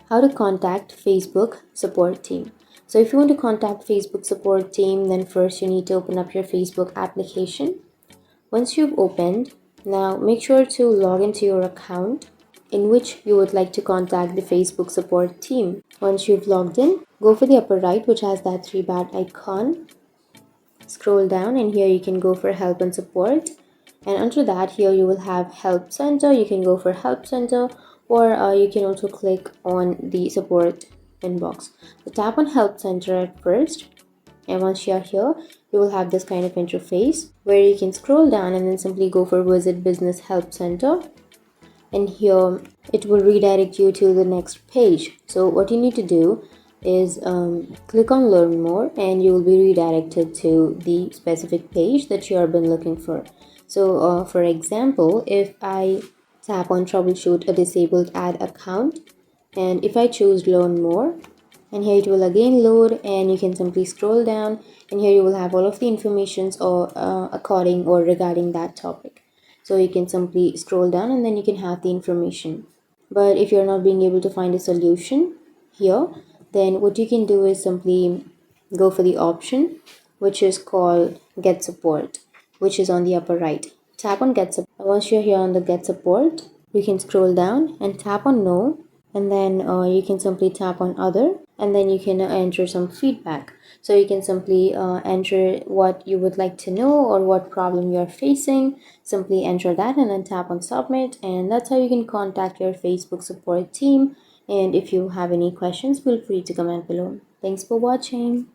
How to contact Facebook support team. So if you want to contact Facebook support team, then first you need to open up your Facebook application. Once you've opened, now make sure to log into your account in which you would like to contact the Facebook support team. Once you've logged in, go for the upper right, which has that three bat icon. Scroll down, and here you can go for help and support. And under that, here you will have help center. You can go for help center, or you can also click on the support inbox. So tap on help center at first, and once you're here, you will have this kind of interface where you can scroll down and then simply go for visit business help center, and here it will redirect you to the next page. So what you need to do is click on learn more, and you will be redirected to the specific page that you have been looking for. So for example, if I tap on troubleshoot a disabled ad account, and if I choose learn more, and here it will again load, and you can simply scroll down, and here you will have all of the informations or according or regarding that topic. So you can simply scroll down, and then you can have the information. But if you're not being able to find a solution here, then what you can do is simply go for the option which is called get support, which is on the upper right. Tap on get support. Once you're here on the get support, you can scroll down and tap on no, and then you can simply tap on other, and then you can enter some feedback. So you can simply enter what you would like to know or what problem you're facing. Simply enter that and then tap on submit, and that's how you can contact your Facebook support team. And if you have any questions, feel free to comment below. Thanks for watching.